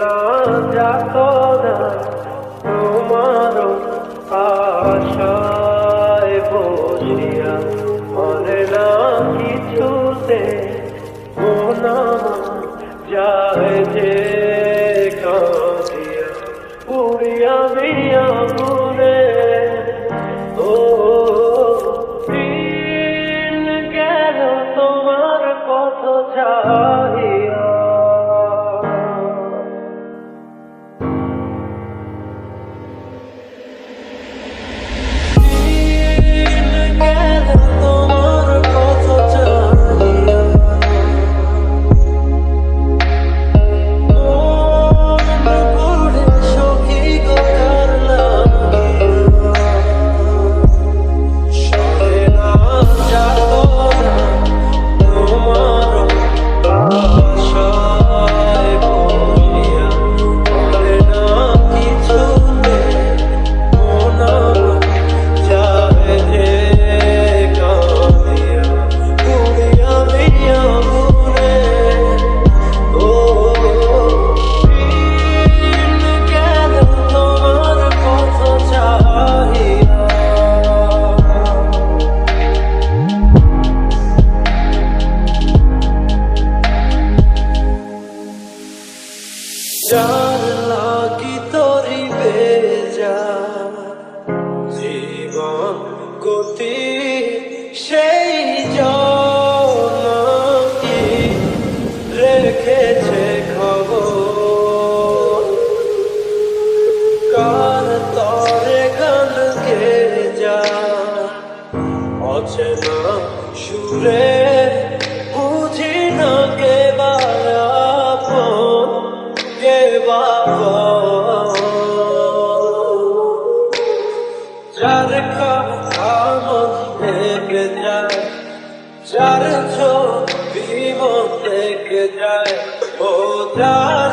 না যাত না তোমার আশায় বসিয়া, মনে না কিছুতে মন যায় যে কাঁদিয়া, পুড়িয়া মিয়া মনে ও দিন গেল তোমার পথ চাহিয়া। যার লাগি তরি বেজা জীবন গতি সেই জনকি রেখেছে খবর, কার তরে গান গে যা অচেনা সুরে বুঝি না কে বায়াপন কে বাবা, যার কথা মন থেকে যায়, যার ছবি মন থেকে যায়, ও যায়